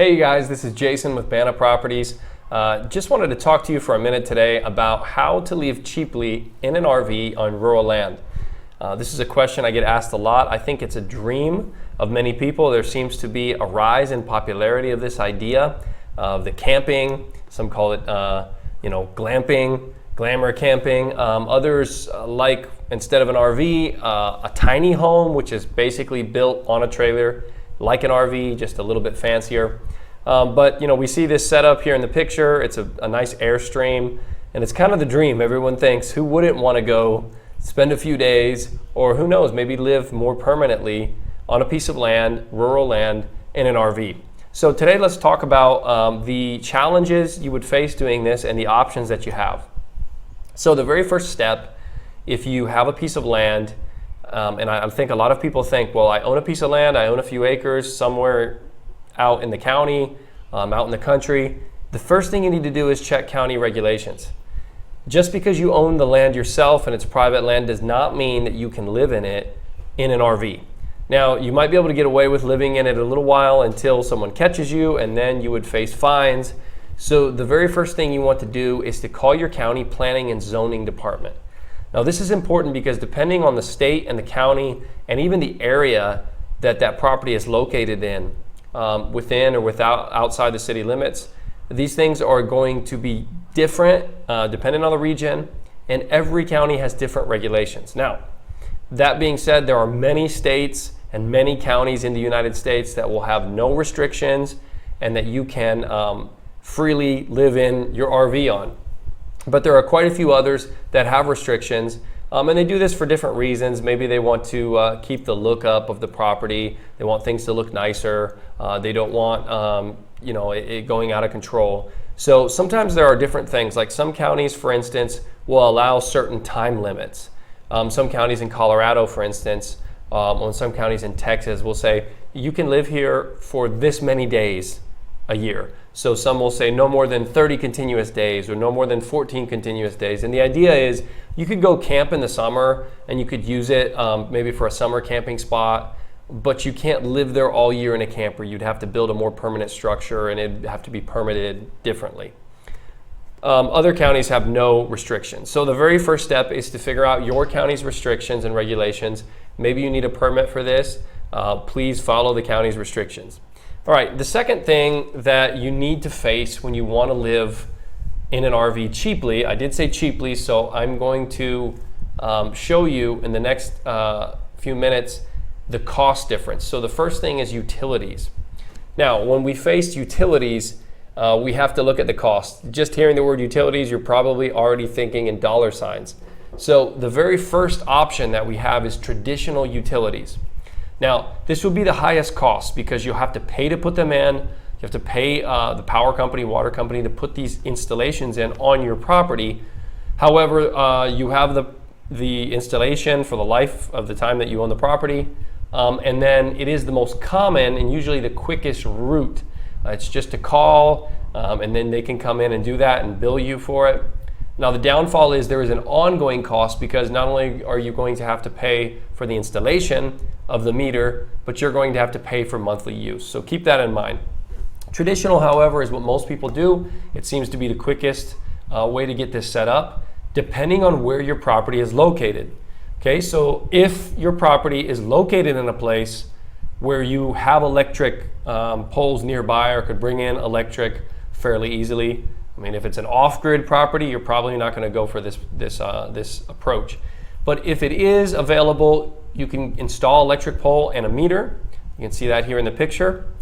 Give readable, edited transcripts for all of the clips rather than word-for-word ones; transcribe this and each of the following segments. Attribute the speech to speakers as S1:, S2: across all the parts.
S1: Hey guys, this is Jason with Banna Properties. Just wanted to talk to you for a minute today about how to live cheaply in an RV on rural land. This is a question I get asked a lot. I think it's a dream of many people. There seems to be a rise in popularity of this idea of the camping. Some call it, glamping, glamour camping. Others like, instead of an RV, a tiny home, which is basically built on a trailer like an RV, just a little bit fancier. But we see this setup here in the picture. It's a nice Airstream, and it's kind of the dream. Everyone thinks, who wouldn't want to go spend a few days, or who knows, maybe live more permanently on a piece of land, rural land, in an RV. So today let's talk about the challenges you would face doing this and the options that you have. So the very first step, if you have a piece of land, and I think a lot of people think, well, I own a piece of land, I own a few acres somewhere out in the county, out in the country. The first thing you need to do is check county regulations. Just because you own the land yourself and it's private land does not mean that you can live in it in an RV. Now, you might be able to get away with living in it a little while until someone catches you, and then you would face fines. So the very first thing you want to do is to call your county planning and zoning department. Now, this is important because depending on the state and the county and even the area that property is located in, within or outside the city limits, these things are going to be different depending on the region, and every county has different regulations. Now, that being said, there are many states and many counties in the United States that will have no restrictions and that you can freely live in your RV on. But there are quite a few others that have restrictions, and they do this for different reasons. Maybe they want to keep the look up of the property. They want things to look nicer. They don't want it going out of control. So sometimes there are different things. Like some counties, for instance, will allow certain time limits. Some counties in Colorado, for instance, or some counties in Texas will say, you can live here for this many days a year. So some will say no more than 30 continuous days or no more than 14 continuous days. And the idea is you could go camp in the summer and you could use it maybe for a summer camping spot, but you can't live there all year in a camper. You'd have to build a more permanent structure and it'd have to be permitted differently. Other counties have no restrictions. So the very first step is to figure out your county's restrictions and regulations. Maybe you need a permit for this. Please follow the county's restrictions. All right, the second thing that you need to face when you want to live in an RV cheaply, I did say cheaply, so I'm going to show you in the next few minutes the cost difference. So the first thing is utilities. Now, when we face utilities, we have to look at the cost. Just hearing the word utilities, you're probably already thinking in dollar signs. So the very first option that we have is traditional utilities. Now, this will be the highest cost because you'll have to pay to put them in. You have to pay the power company, water company to put these installations in on your property. However, you have the installation for the life of the time that you own the property. And then it is the most common and usually the quickest route. It's just a call, and then they can come in and do that and bill you for it. Now, the downfall is there is an ongoing cost because not only are you going to have to pay for the installation of the meter, but you're going to have to pay for monthly use. So keep that in mind. Traditional, however, is what most people do. It seems to be the quickest way to get this set up, depending on where your property is located. Okay, so if your property is located in a place where you have electric poles nearby or could bring in electric fairly easily, I mean, if it's an off-grid property, you're probably not going to go for this approach. But if it is available, you can install electric pole and a meter. You can see that here in the picture.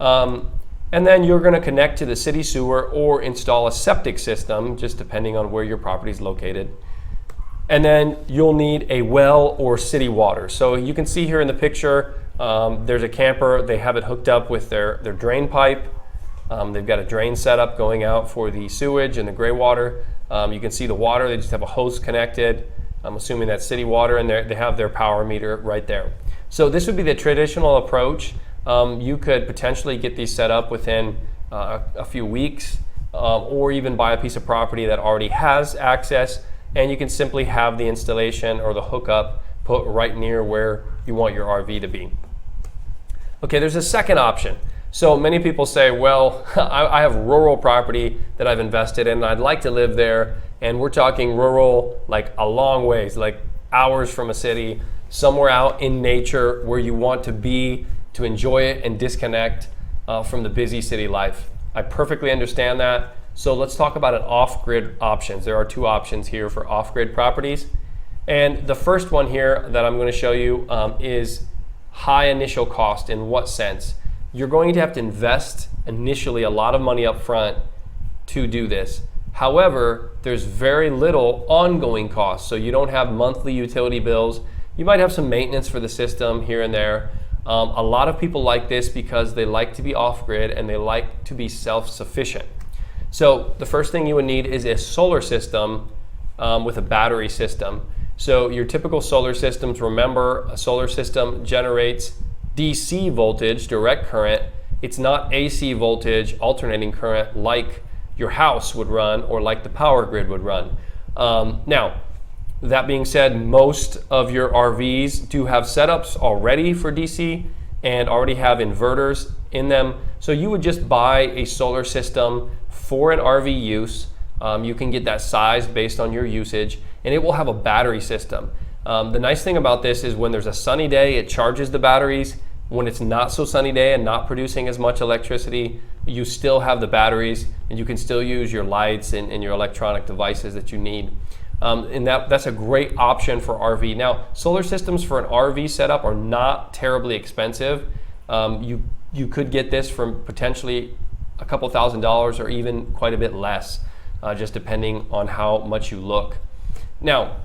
S1: And then you're going to connect to the city sewer or install a septic system, just depending on where your property is located. And then you'll need a well or city water. So you can see here in the picture, there's a camper. They have it hooked up with their drain pipe. They've got a drain set up going out for the sewage and the gray water. You can see the water. They just have a hose connected. I'm assuming that's city water, and they have their power meter right there. So this would be the traditional approach. You could potentially get these set up within a few weeks, or even buy a piece of property that already has access, and you can simply have the installation or the hookup put right near where you want your RV to be. Okay, there's a second option. So many people say, well, I have rural property that I've invested in and I'd like to live there, and we're talking rural like a long ways, like hours from a city, somewhere out in nature where you want to be to enjoy it and disconnect from the busy city life. I perfectly understand that. So let's talk about an off-grid options. There are two options here for off-grid properties. And the first one here that I'm going to show you is high initial cost. In what sense? You're going to have to invest initially a lot of money up front to do this. However, there's very little ongoing cost. So you don't have monthly utility bills. You might have some maintenance for the system here and there. A lot of people like this because they like to be off-grid and they like to be self-sufficient. So the first thing you would need is a solar system with a battery system. So your typical solar systems, remember, a solar system generates DC voltage, direct current. It's not AC voltage, alternating current, like your house would run or like the power grid would run. Now, that being said, most of your RVs do have setups already for DC and already have inverters in them. So you would just buy a solar system for an RV use. You can get that sized based on your usage, and it will have a battery system. The nice thing about this is when there's a sunny day, it charges the batteries. When it's not so sunny day and not producing as much electricity, you still have the batteries and you can still use your lights and your electronic devices that you need. And that's a great option for RV. Now, solar systems for an RV setup are not terribly expensive. You could get this from potentially a couple $1,000s or even quite a bit less, just depending on how much you look. Now,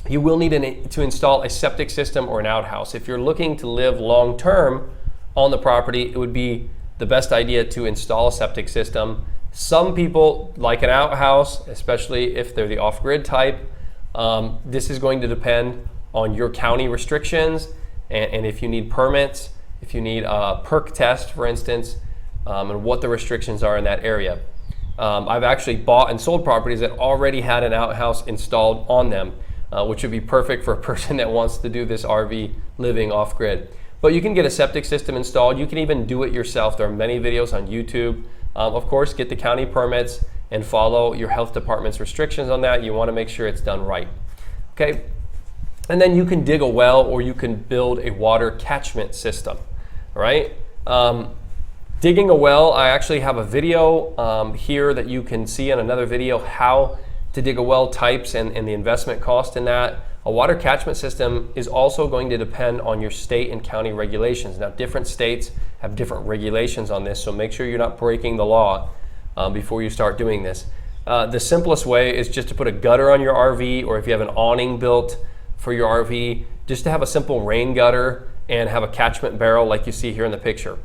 S1: you will need to install a septic system or an outhouse. If you're looking to live long-term on the property, it would be the best idea to install a septic system. Some people like an outhouse, especially if they're the off-grid type. This is going to depend on your county restrictions and if you need permits, if you need a perk test, for instance, and what the restrictions are in that area. I've actually bought and sold properties that already had an outhouse installed on them, which would be perfect for a person that wants to do this RV living off-grid. But you can get a septic system installed. You can even do it yourself. There are many videos on YouTube. Of course, get the county permits and follow your health department's restrictions on that. You want to make sure it's done right. Okay, and then you can dig a well or you can build a water catchment system. All right. Digging a well, I actually have a video here that you can see in another video how to dig a well types and the investment cost in that. A water catchment system is also going to depend on your state and county regulations. Now, different states have different regulations on this, so make sure you're not breaking the law before you start doing this. The simplest way is just to put a gutter on your RV, or if you have an awning built for your RV, just to have a simple rain gutter and have a catchment barrel like you see here in the picture.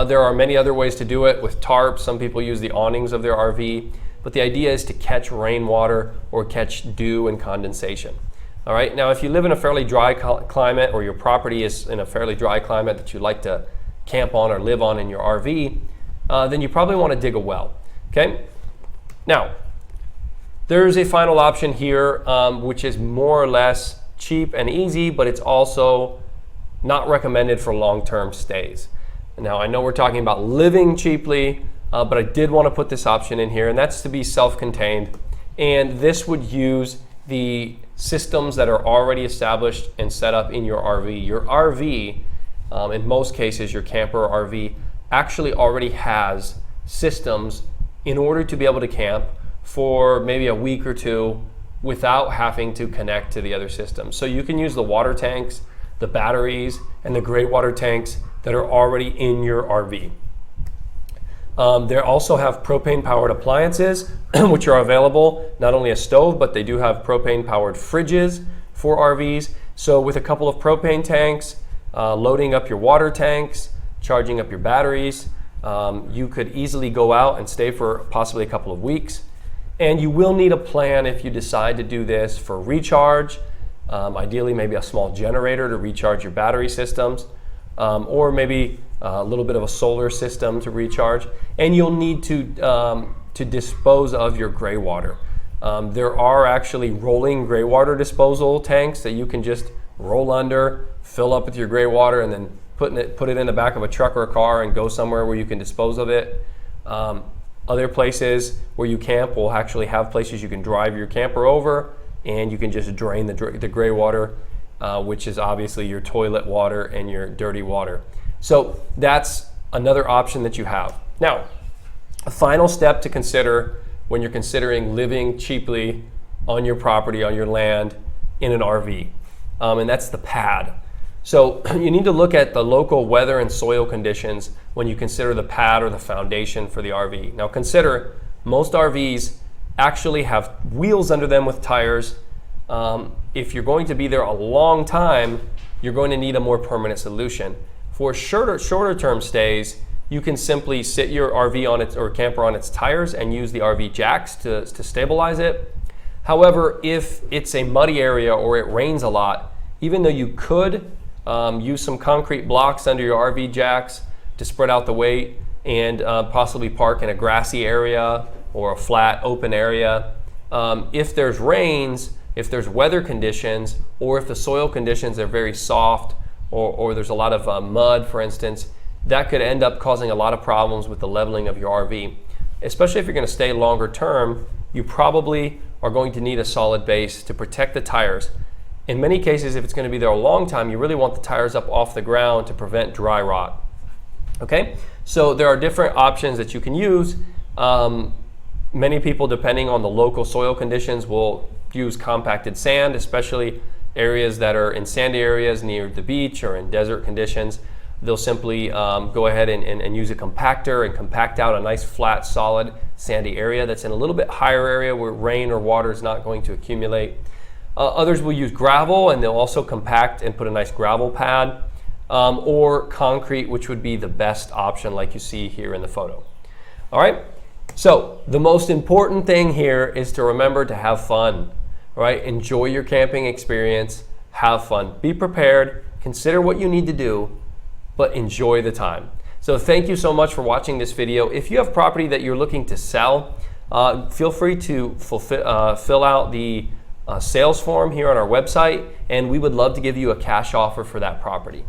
S1: There are many other ways to do it with tarps. Some people use the awnings of their RV, but the idea is to catch rainwater or catch dew and condensation. All right, now if you live in a fairly dry climate, or your property is in a fairly dry climate that you like to camp on or live on in your RV, then you probably want to dig a well. Okay, now there's a final option here, which is more or less cheap and easy, but it's also not recommended for long-term stays. Now, I know we're talking about living cheaply, but I did want to put this option in here, and that's to be self-contained. And this would use the systems that are already established and set up in your RV. Your RV, in most cases, your camper or RV, actually already has systems in order to be able to camp for maybe a week or two without having to connect to the other systems. So you can use the water tanks, the batteries, and the gray water tanks that are already in your RV. They also have propane-powered appliances, which are available, not only a stove, but they do have propane-powered fridges for RVs. So with a couple of propane tanks, loading up your water tanks, charging up your batteries, you could easily go out and stay for possibly a couple of weeks. And you will need a plan if you decide to do this for recharge, ideally maybe a small generator to recharge your battery systems, or maybe a little bit of a solar system to recharge. And you'll need to dispose of your gray water. There are actually rolling gray water disposal tanks that you can just roll under, fill up with your gray water, and then put it in the back of a truck or a car and go somewhere where you can dispose of it. Other places where you camp will actually have places you can drive your camper over, and you can just drain the gray water, which is obviously your toilet water and your dirty water. So that's another option that you have. Now, a final step to consider when you're considering living cheaply on your property, on your land, in an RV, and that's the pad. So you need to look at the local weather and soil conditions when you consider the pad or the foundation for the RV. Now consider, most RVs actually have wheels under them with tires. If you're going to be there a long time, you're going to need a more permanent solution. For shorter term stays, you can simply sit your RV on its or camper on its tires and use the RV jacks to stabilize it. However, if it's a muddy area or it rains a lot, even though you could use some concrete blocks under your RV jacks to spread out the weight and possibly park in a grassy area or a flat open area. If there's rains, if there's weather conditions, or if the soil conditions are very soft, or there's a lot of mud, for instance, that could end up causing a lot of problems with the leveling of your RV. Especially if you're going to stay longer term, you probably are going to need a solid base to protect the tires. In many cases, if it's going to be there a long time, you really want the tires up off the ground to prevent dry rot. Okay, so there are different options that you can use. Many people, depending on the local soil conditions, will use compacted sand, especially areas that are in sandy areas near the beach or in desert conditions. They'll simply go ahead and use a compactor and compact out a nice flat, solid, sandy area that's in a little bit higher area where rain or water is not going to accumulate. Others will use gravel, and they'll also compact and put a nice gravel pad, or concrete, which would be the best option like you see here in the photo. All right, so the most important thing here is to remember to have fun. All right, enjoy your camping experience, have fun, be prepared, consider what you need to do, but enjoy the time. So thank you so much for watching this video. If you have property that you're looking to sell, feel free to fill out the sales form here on our website, and we would love to give you a cash offer for that property.